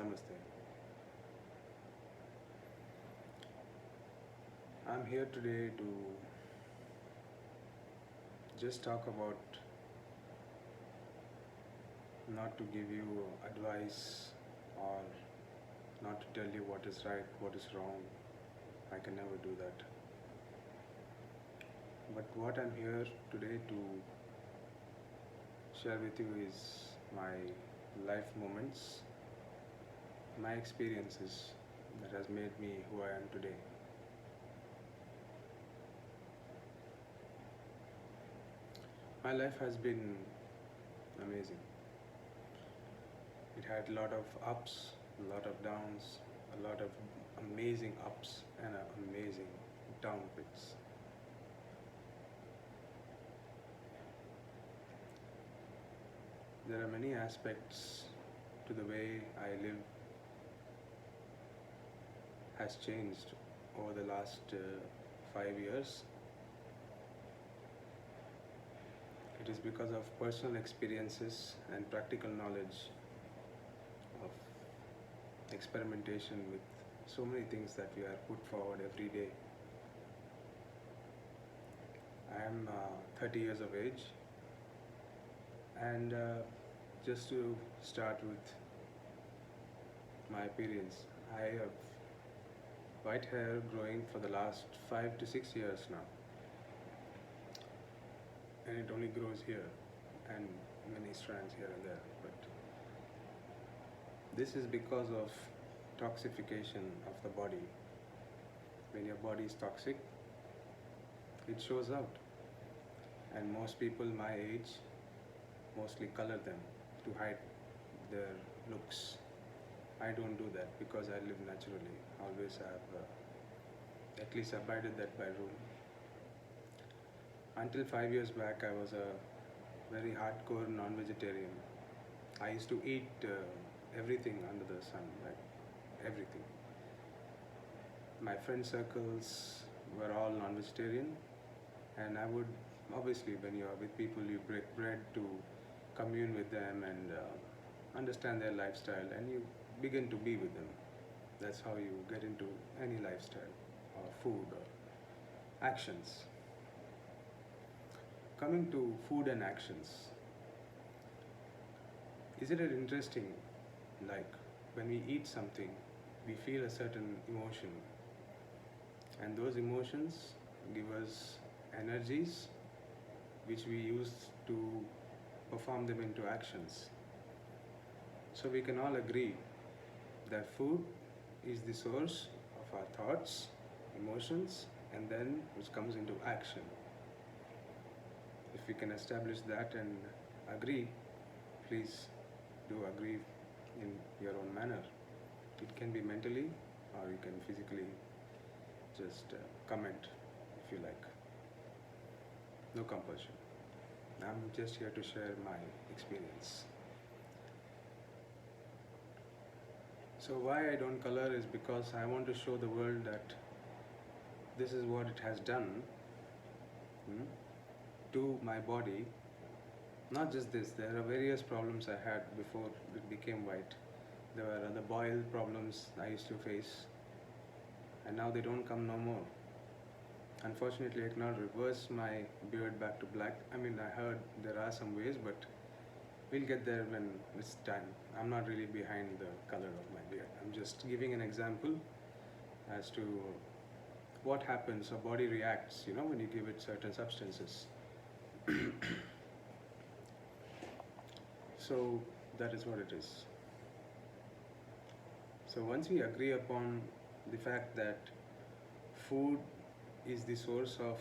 Namaste. I'm here today to just talk about, not to give you advice or not to tell you what is right, what is wrong. I can never do that. But what I'm here today to share with you is my life moments, my experiences that has made me who I am today. My life has been amazing. It had a lot of ups, a lot of downs, a lot of amazing ups and amazing down pits. There are many aspects to the way I live has changed over the last 5 years. It is because of personal experiences and practical knowledge of experimentation with so many things that we are put forward every day. I am 30 years of age, and just to start with my appearance, I have white hair growing for the last 5 to 6 years now, and it only grows here and many strands here and there. But this is because of toxification of the body. When your body is toxic, it shows out, and most people my age mostly color them to hide their looks. I don't do that because I live naturally. Always have at least abided that by rule. Until 5 years back, I was a very hardcore non-vegetarian. I used to eat everything under the sun, like everything. My friend circles were all non-vegetarian, and I would, obviously, when you are with people, you break bread to commune with them and understand their lifestyle, and you begin to be with them. That's how you get into any lifestyle or food or actions. Coming to food and actions, isn't it interesting, like when we eat something, we feel a certain emotion, and those emotions give us energies which we use to perform them into actions. So we can all agree that food is the source of our thoughts, emotions, and then which comes into action. If we can establish that and agree, please do agree in your own manner. It can be mentally, or you can physically just comment if you like. No compulsion. I'm just here to share my experience. So why I don't color is because I want to show the world that this is what it has done to my body. Not just this, there are various problems I had before it became white. There were other boil problems I used to face, and now they don't come no more. Unfortunately, I cannot reverse my beard back to black. I mean, I heard there are some ways, but we'll get there when it's time. I'm not really behind the color of my beard. I'm just giving an example as to what happens. Our body reacts, when you give it certain substances. So that is what it is. So once we agree upon the fact that food is the source of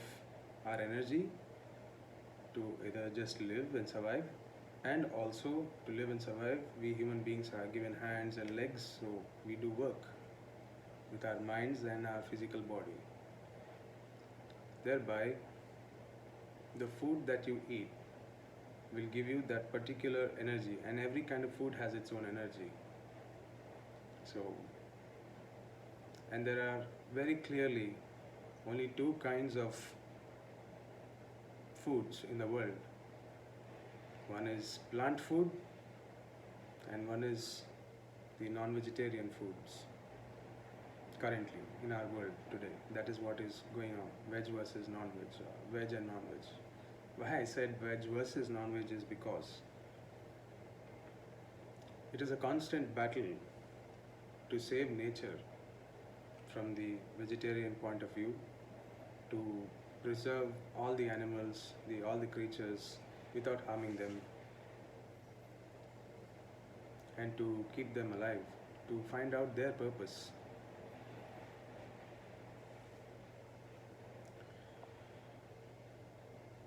our energy to either just live and survive, and also to live and survive, we human beings are given hands and legs, so we do work with our minds and our physical body. Thereby, the food that you eat will give you that particular energy, and every kind of food has its own energy. So, and there are very clearly only two kinds of foods in the world. One is plant food and one is the non-vegetarian foods currently in our world today. That is what is going on. Veg versus non-veg, veg and non-veg. Why I said veg versus non-veg is because it is a constant battle to save nature from the vegetarian point of view, to preserve all the animals, all the creatures without harming them, and to keep them alive, to find out their purpose.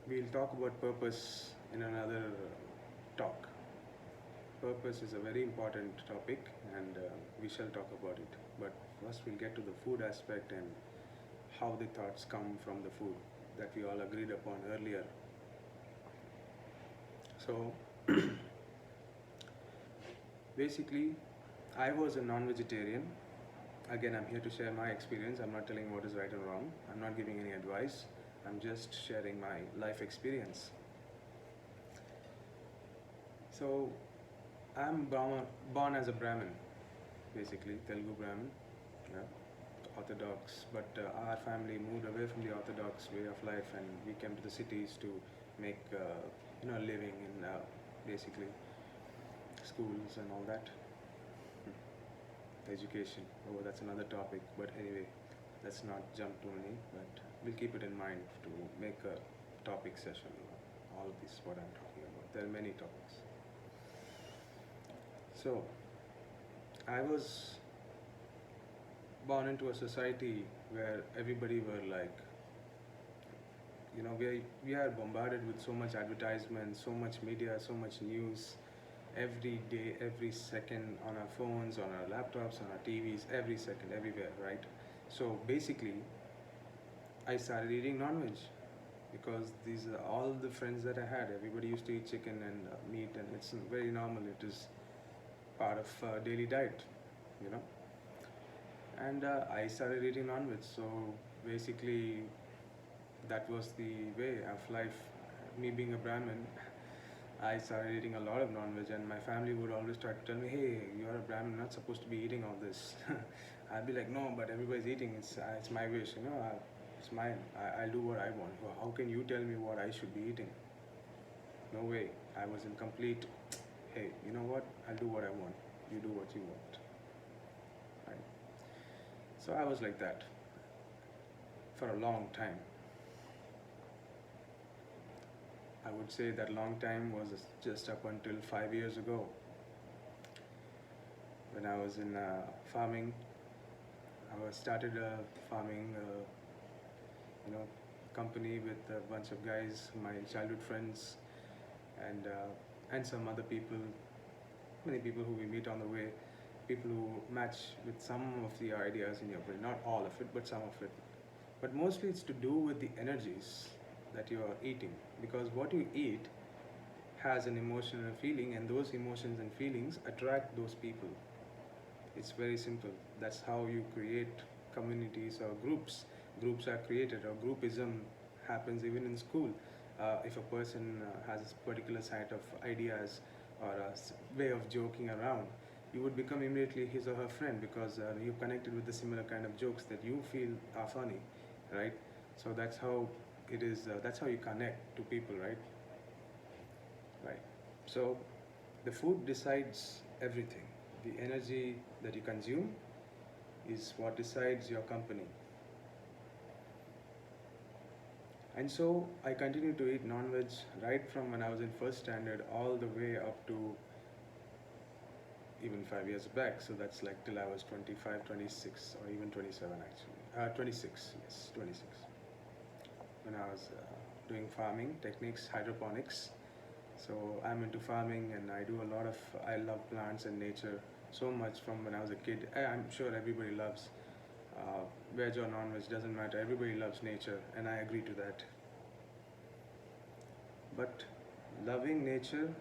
We'll talk about purpose in another talk. Purpose is a very important topic, and we shall talk about it. But first, we'll get to the food aspect and how the thoughts come from the food that we all agreed upon earlier. So, basically, I was a non-vegetarian. Again, I'm here to share my experience. I'm not telling what is right or wrong. I'm not giving any advice. I'm just sharing my life experience. So, I'm born as a Brahmin, basically, Telugu Brahmin, yeah, Orthodox. But our family moved away from the Orthodox way of life, and we came to the cities to make, living in basically schools and all that. Education. Oh, that's another topic. But anyway, let's not jump too many. But we'll keep it in mind to make a topic session. All of this, what I'm talking about. There are many topics. So, I was born into a society where everybody were like, we are bombarded with so much advertisement, so much media, so much news, every day, every second, on our phones, on our laptops, on our TVs, every second, everywhere, right? So basically, I started eating non-veg because these are all the friends that I had. Everybody used to eat chicken and meat, and it's very normal. It is part of daily diet, you know. And I started eating non-veg. So basically, that was the way of life. Me being a Brahmin, I started eating a lot of non-veg, and my family would always try to tell me, "Hey, you're a Brahmin, you're not supposed to be eating all this." I'd be like, "No, but everybody's eating. It's my wish, it's mine. I'll do what I want. Well, how can you tell me what I should be eating?" No way. I was in complete, "Hey, you know what? I'll do what I want. You do what you want." Right? So I was like that for a long time. I would say that long time was just up until 5 years ago, when I was in farming. I started a farming, company with a bunch of guys, my childhood friends, and some other people, many people who we meet on the way, people who match with some of the ideas in your brain, not all of it, but some of it. But mostly it's to do with the energies that you are eating, because what you eat has an emotion and a feeling, and those emotions and feelings attract those people. It's very simple. That's how you create communities or groups. Groups are created, or groupism happens even in school. If a person has a particular set of ideas or a way of joking around, you would become immediately his or her friend, because you're connected with the similar kind of jokes that you feel are funny, right? So that's how it is. That's how you connect to people, right? Right. So the food decides everything. The energy that you consume is what decides your company. And so I continued to eat non-veg right from when I was in first standard all the way up to even 5 years back. So that's like till I was 25, 26, or even 27 actually. 26, yes, 26. When I was doing farming techniques, hydroponics. So I'm into farming, and I love plants and nature so much from when I was a kid. I'm sure everybody loves veg or non-veg, doesn't matter. Everybody loves nature, and I agree to that. But loving nature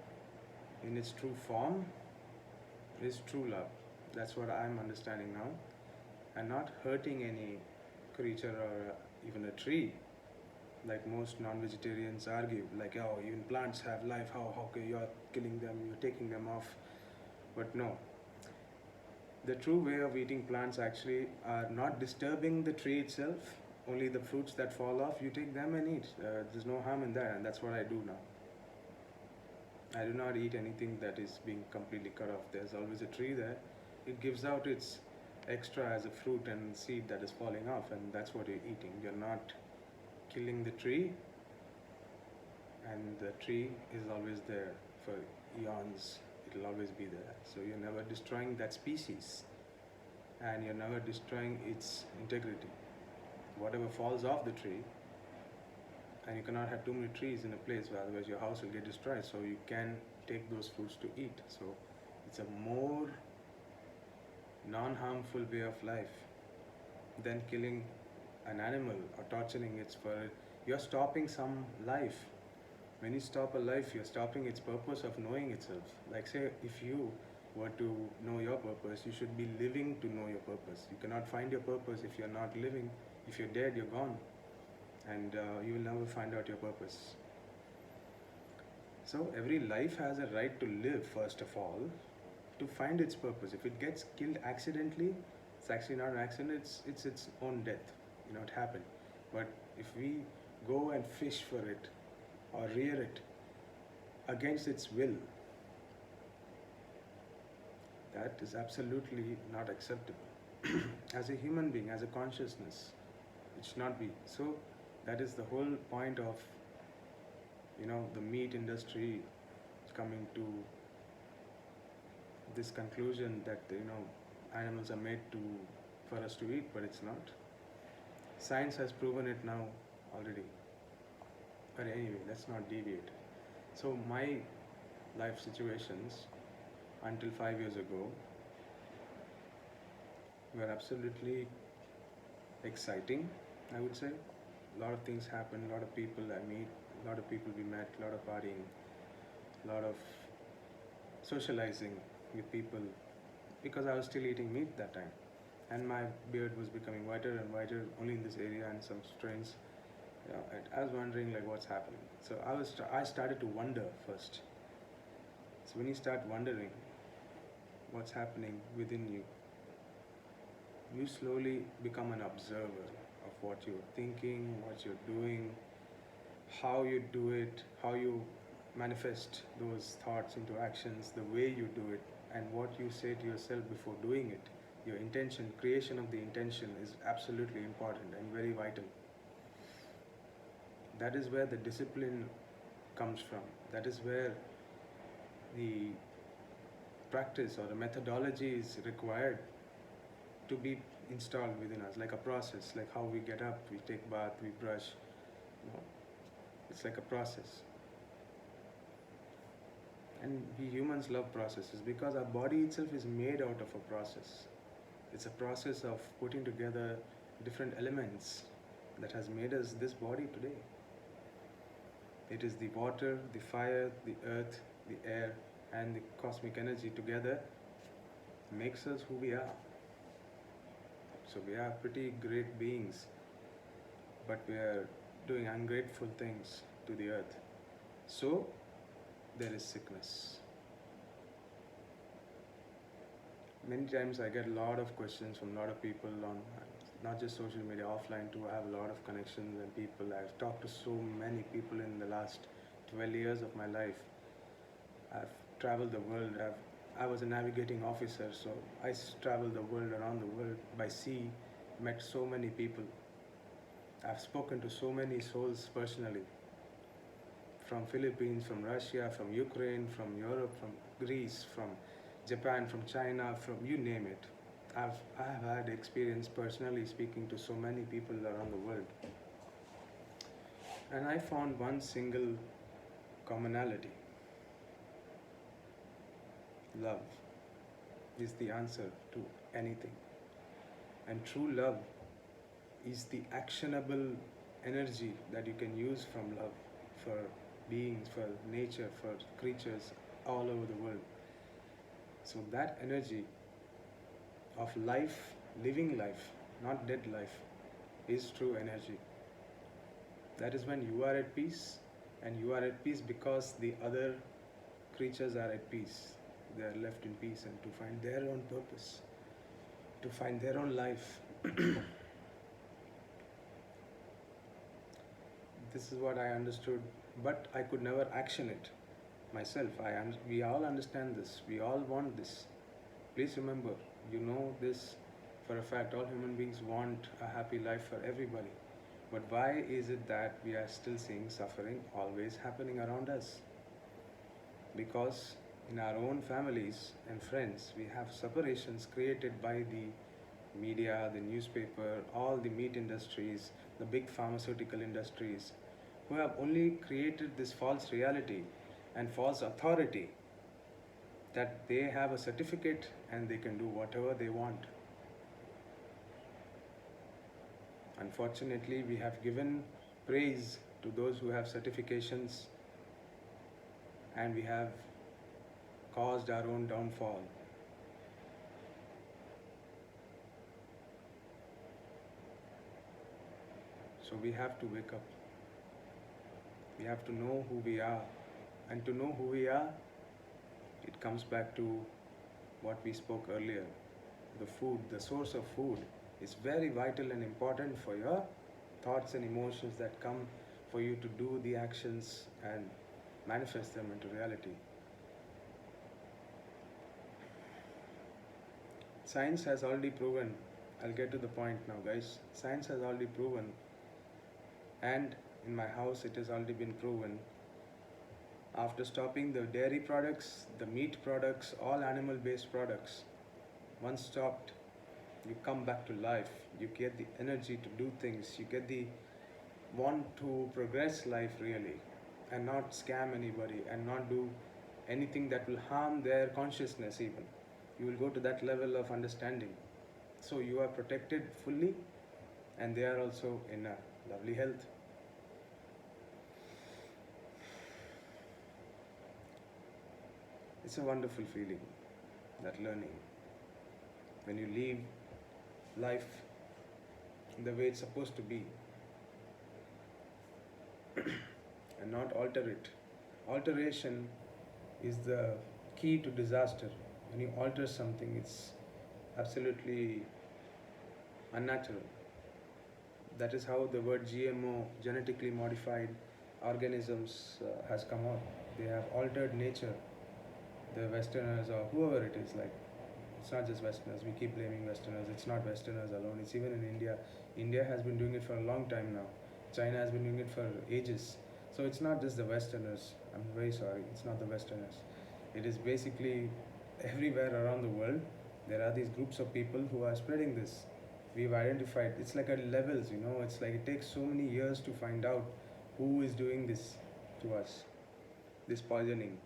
in its true form is true love. That's what I'm understanding now. And not hurting any creature or even a tree, like most non-vegetarians argue, like, "Oh, even plants have life, how you're killing them, you're taking them off." But no, The true way of eating plants actually are not disturbing the tree itself. Only the fruits that fall off, you take them and eat. There's no harm in that, and that's what I do now. I do not eat anything that is being completely cut off. There's always a tree there. It gives out its extra as a fruit and seed that is falling off, and that's what you're eating. You're not killing the tree, and the tree is always there for eons. It'll always be there. So you're never destroying that species, and you're never destroying its integrity. Whatever falls off the tree, and you cannot have too many trees in a place, otherwise your house will get destroyed. So you can take those fruits to eat. So it's a more non-harmful way of life than killing an animal or torturing its fur. You're stopping some life. When you stop a life, you're stopping its purpose of knowing itself. Like say, if you were to know your purpose, you should be living to know your purpose. You cannot find your purpose if you're not living. If you're dead, you're gone, and you will never find out your purpose. So every life has a right to live, first of all, to find its purpose. If it gets killed accidentally, it's actually not an accident, it's its own death. It happened. But if we go and fish for it or rear it against its will, that is absolutely not acceptable. As a human being, as a consciousness, it should not be. So that is the whole point of the meat industry coming to this conclusion that animals are made for us to eat, but it's not. Science has proven it now already. But anyway, let's not deviate. So my life situations until 5 years ago were absolutely exciting, I would say. A lot of things happen, a lot of people I meet, a lot of people we met, a lot of partying, a lot of socializing with people, because I was still eating meat that time, and my beard was becoming whiter and whiter only in this area and some strains. I was wondering like what's happening. So I started to wonder first. So when you start wondering what's happening within you, you slowly become an observer of what you're thinking, what you're doing, how you do it, how you manifest those thoughts into actions, the way you do it, and what you say to yourself before doing it. Your intention, creation of the intention is absolutely important and very vital. That is where the discipline comes from. That is where the practice or the methodology is required to be installed within us, like a process, like how we get up, we take bath, we brush. It's like a process. And we humans love processes because our body itself is made out of a process. It's a process of putting together different elements that has made us this body today. It is the water, the fire, the earth, the air, and the cosmic energy together makes us who we are. So we are pretty great beings, but we are doing ungrateful things to the earth. So there is sickness. Many times I get a lot of questions from a lot of people on not just social media, offline too. I have a lot of connections and people. I've talked to so many people in the last 12 years of my life. I've traveled the world. I was a navigating officer, so I traveled the world, around the world by sea, met so many people. I've spoken to so many souls personally, from Philippines, from Russia, from Ukraine, from Europe, from Greece, from Japan, from China, from you name it. I have had experience personally speaking to so many people around the world. And I found one single commonality. Love is the answer to anything. And true love is the actionable energy that you can use from love for beings, for nature, for creatures all over the world. So that energy of life, living life, not dead life, is true energy. That is when you are at peace, and you are at peace because the other creatures are at peace. They are left in peace and to find their own purpose. to find their own life. This is what I understood, but I could never action it myself. We all understand this. We all want this. Please remember, you know this for a fact. All human beings want a happy life for everybody. But why is it that we are still seeing suffering always happening around us? Because in our own families and friends, we have separations created by the media, the newspaper, all the meat industries, the big pharmaceutical industries, who have only created this false reality and false authority that they have a certificate and they can do whatever they want. Unfortunately, we have given praise to those who have certifications and we have caused our own downfall. So we have to wake up. We have to know who we are. And to know who we are, it comes back to what we spoke earlier. The food, the source of food is very vital and important for your thoughts and emotions that come for you to do the actions and manifest them into reality. Science has already proven, I'll get to the point now, guys. Science has already proven, and in my house it has already been proven. After stopping the dairy products, the meat products, all animal based products, once stopped, you come back to life. You get the energy to do things. You get the want to progress life really, and not scam anybody and not do anything that will harm their consciousness even. You will go to that level of understanding. So you are protected fully and they are also in a lovely health. It's a wonderful feeling, that learning. When you leave life the way it's supposed to be and not alter it. Alteration is the key to disaster. When you alter something, it's absolutely unnatural. That is how the word GMO, genetically modified organisms, has come out. They have altered nature. The Westerners or whoever it is, like, it's not just Westerners. We keep blaming Westerners. It's not Westerners alone. It's even in India. India has been doing it for a long time now. China has been doing it for ages. So it's not just the Westerners. I'm very sorry. It's not the Westerners. It is basically everywhere around the world. There are these groups of people who are spreading this. We've identified. It's like at levels, you know. It's like it takes so many years to find out who is doing this to us. This poisoning.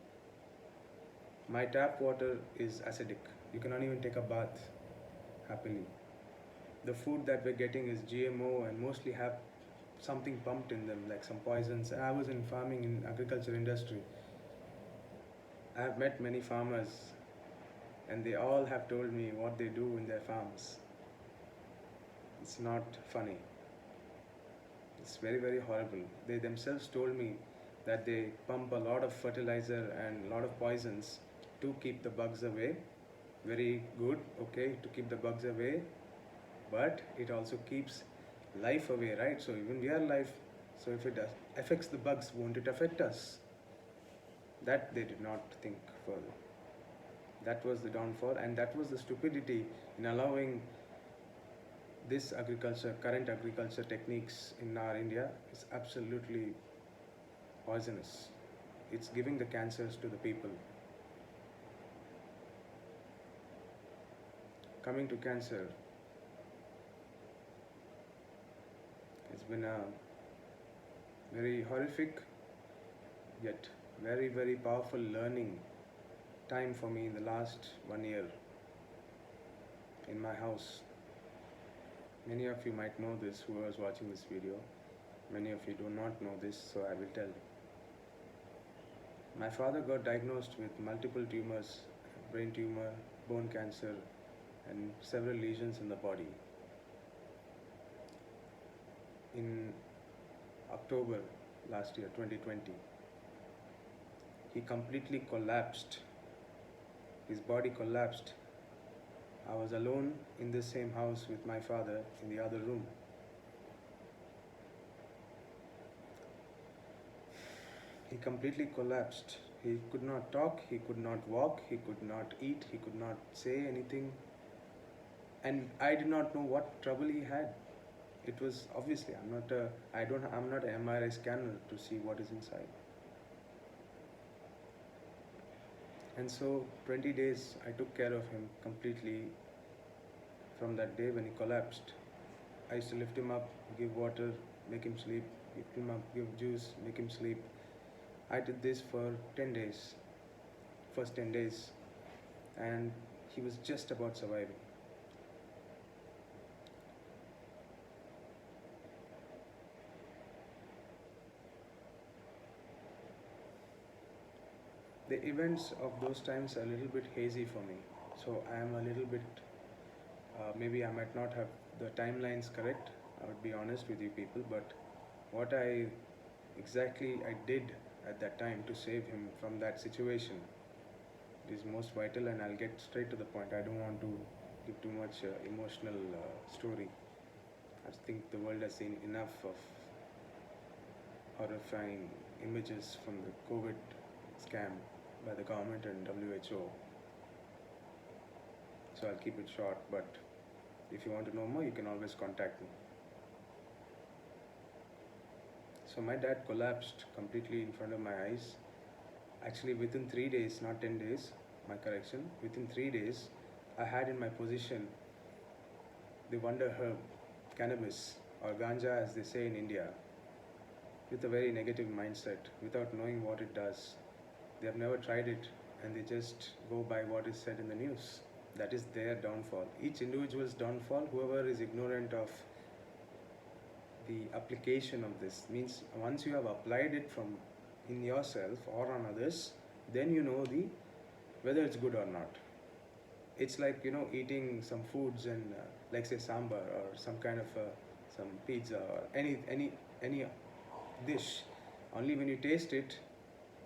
My tap water is acidic. You cannot even take a bath happily. The food that we're getting is GMO and mostly have something pumped in them, like some poisons. I was in farming in agriculture industry. I have met many farmers and they all have told me what they do in their farms. It's not funny. It's very, very horrible. They themselves told me that they pump a lot of fertilizer and a lot of poisons to keep the bugs away. Very good, okay, to keep the bugs away, but it also keeps life away, right? So even we are life, so if it affects the bugs, won't it affect us? That they did not think further. That was the downfall, and that was the stupidity in allowing this agriculture, current agriculture techniques in our India is absolutely poisonous. It's giving the cancers to the people. Coming to cancer, it's been a very horrific yet very, very powerful learning time for me in the last 1 year in my house. Many of you might know this who was watching this video. Many of you do not know this, so I will tell. My father got diagnosed with multiple tumors, brain tumor, bone cancer, and several lesions in the body. In October last year, 2020, he completely collapsed. His body collapsed I was alone in the same house with my father in the other room. He completely collapsed. He could not talk, he could not walk, he could not eat, he could not say anything. And I did not know what trouble he had. It was obviously I'm not an MRI scanner to see what is inside. And so 20 days I took care of him completely from that day when he collapsed. I used to lift him up, give water, make him sleep, lift him up, give juice, make him sleep. I did this for 10 days, first 10 days, and he was just about surviving. The events of those times are a little bit hazy for me, so I am a little bit, maybe I might not have the timelines correct, I would be honest with you people, but what I did at that time to save him from that situation is most vital, and I'll get straight to the point. I don't want to give too much emotional story. I think the world has seen enough of horrifying images from the COVID scam by the government and WHO. So I'll keep it short, but if you want to know more, you can always contact me. So my dad collapsed completely in front of my eyes. Actually, within 3 days, not 10 days, my correction, within 3 days, I had in my possession the wonder herb, cannabis, or ganja as they say in India, with a very negative mindset, without knowing what it does. They have never tried it and they just go by what is said in the news. That is their downfall. Each individual's downfall, whoever is ignorant of the application of this, means once you have applied it from in yourself or on others, then you know the whether it's good or not. It's like eating some foods and like say sambar or some kind of some pizza or any dish. Only when you taste it,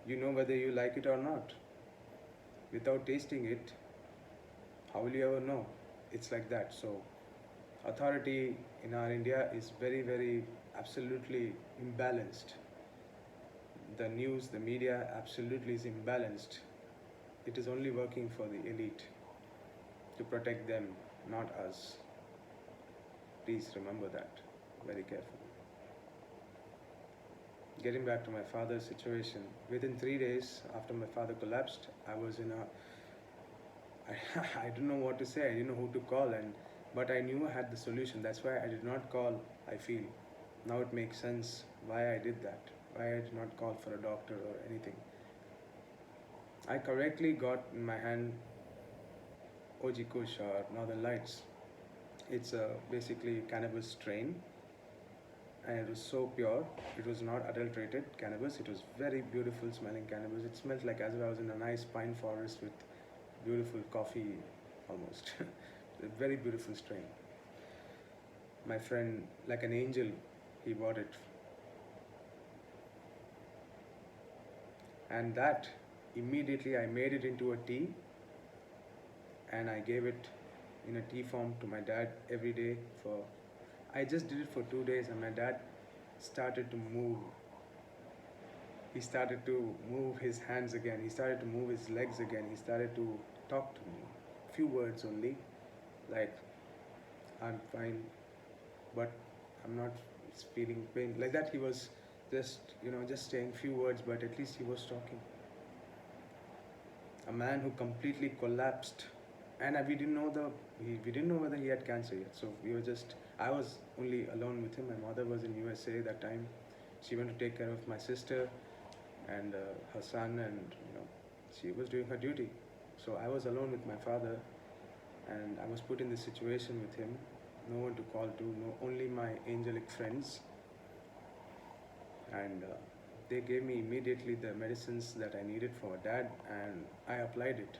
you know whether you like it or not. Without tasting it, how will you ever know? It's like that. So authority in our India is very, very absolutely imbalanced. The news, the media absolutely is imbalanced. It is only working for the elite to protect them, not us. Please remember that very carefully. Getting back to my father's situation, within 3 days after my father collapsed, I was in I didn't know what to say, I didn't know who to call, but I knew I had the solution. That's why I did not call, I feel. Now it makes sense why I did that, why I did not call for a doctor or anything. I correctly got in my hand OG Kush or Northern Lights. It's basically cannabis strain, and it was so pure. It was not adulterated cannabis. It was very beautiful smelling cannabis. It smelled like as if I was in a nice pine forest with beautiful coffee almost. A very beautiful strain. My friend, like an angel, he bought it. And that immediately I made it into a tea and I gave it in a tea form to my dad every day for I just did it for 2 days and my dad started to move. He started to move his hands again. He started to move his legs again. He started to talk to me. Few words only, like, I'm fine, but I'm not feeling pain. Like that, he was just saying few words, but at least he was talking. A man who completely collapsed, and we didn't know whether he had cancer yet. So I was only alone with him. My mother was in USA that time. She went to take care of my sister and her son, and she was doing her duty. So I was alone with my father, and I was put in this situation with him. No one to call to, no, only my angelic friends. And they gave me immediately the medicines that I needed for dad, and I applied it.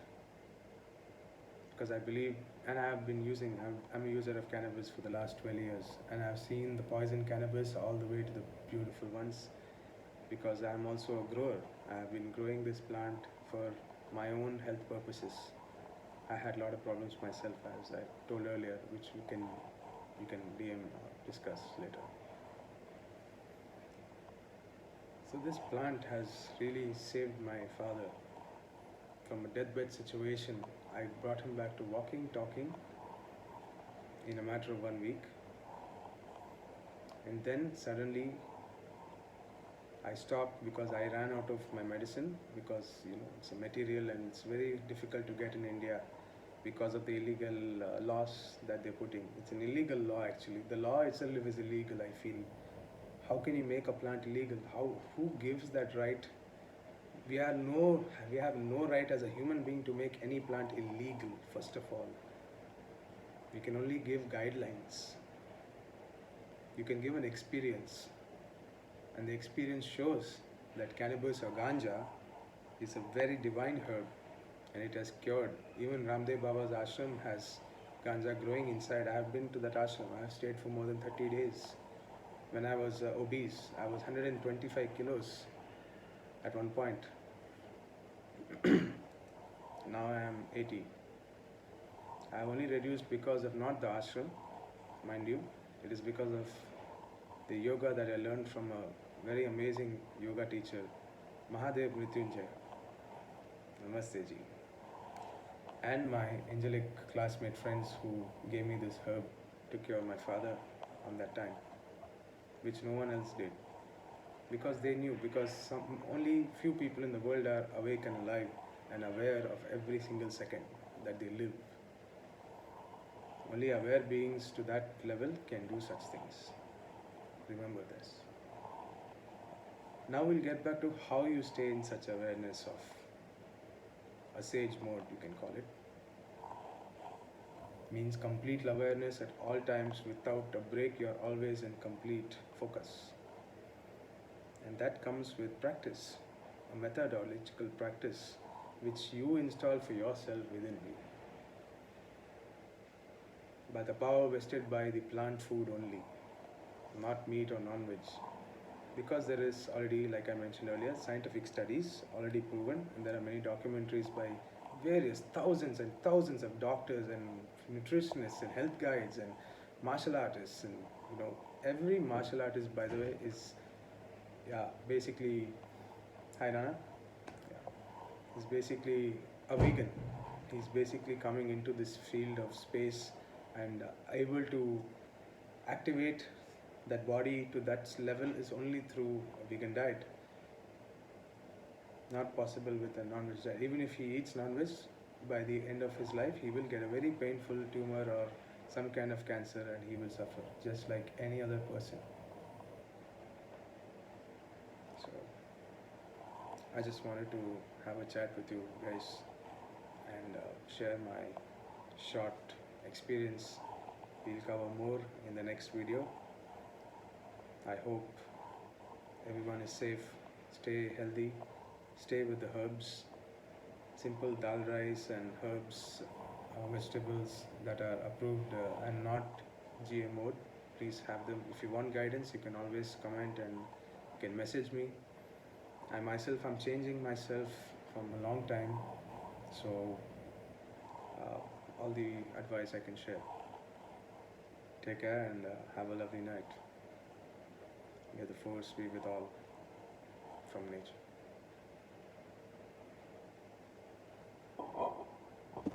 Because I believe, and I'm a user of cannabis for the last 12 years, and I've seen the poison cannabis all the way to the beautiful ones, because I'm also a grower. I've been growing this plant for my own health purposes. I had a lot of problems myself, as I told earlier, which you can DM or discuss later. So this plant has really saved my father from a deathbed situation. I brought him back to walking, talking in a matter of 1 week, and then suddenly I stopped because I ran out of my medicine, because it's a material and it's very difficult to get in India because of the illegal laws that they're putting. It's an illegal law actually. The law itself is illegal, I feel. How can you make a plant illegal? Who gives that right? We are no we have no right as a human being to make any plant illegal, first of all. We can only give guidelines. You can give an experience, and the experience shows that cannabis or ganja is a very divine herb, and it has cured. Even Ramdev Baba's ashram has ganja growing inside. I have been to that ashram. I have stayed for more than 30 days. When I was obese, I was 125 kilos at one point. Now I am 80. I have only reduced because of not the ashram, mind you. It is because of the yoga that I learned from a very amazing yoga teacher, Mahadev Mrityunjay. Namaste ji. And my angelic classmate friends who gave me this herb to cure my father on that time, which no one else did. Because they knew, because only few people in the world are awake and alive and aware of every single second that they live. Only aware beings to that level can do such things. Remember this. Now we'll get back to how you stay in such awareness of a sage mode, you can call it. Means complete awareness at all times without a break. You're always in complete focus. And that comes with practice, a methodological practice which you install for yourself within you. By the power vested by the plant food only, not meat or non-veg. Because there is already, like I mentioned earlier, scientific studies already proven, and there are many documentaries by various thousands and thousands of doctors and nutritionists and health guides and martial artists, and every martial artist, by the way, is basically, hi Rana, is basically a vegan. He's basically coming into this field of space and able to activate that body to that level is only through a vegan diet. Not possible with a non-veg diet. Even if he eats non-veg, by the end of his life, he will get a very painful tumor or some kind of cancer, and he will suffer just like any other person. So, I just wanted to have a chat with you guys and share my short experience. We'll cover more in the next video. I hope everyone is safe, stay healthy, stay with the herbs, simple dal rice and herbs, vegetables that are approved and not GMO. Please have them. If you want guidance, you can always comment and you can message me. I myself am changing myself from a long time, so all the advice I can share. Take care and have a lovely night. May the force be with all from nature.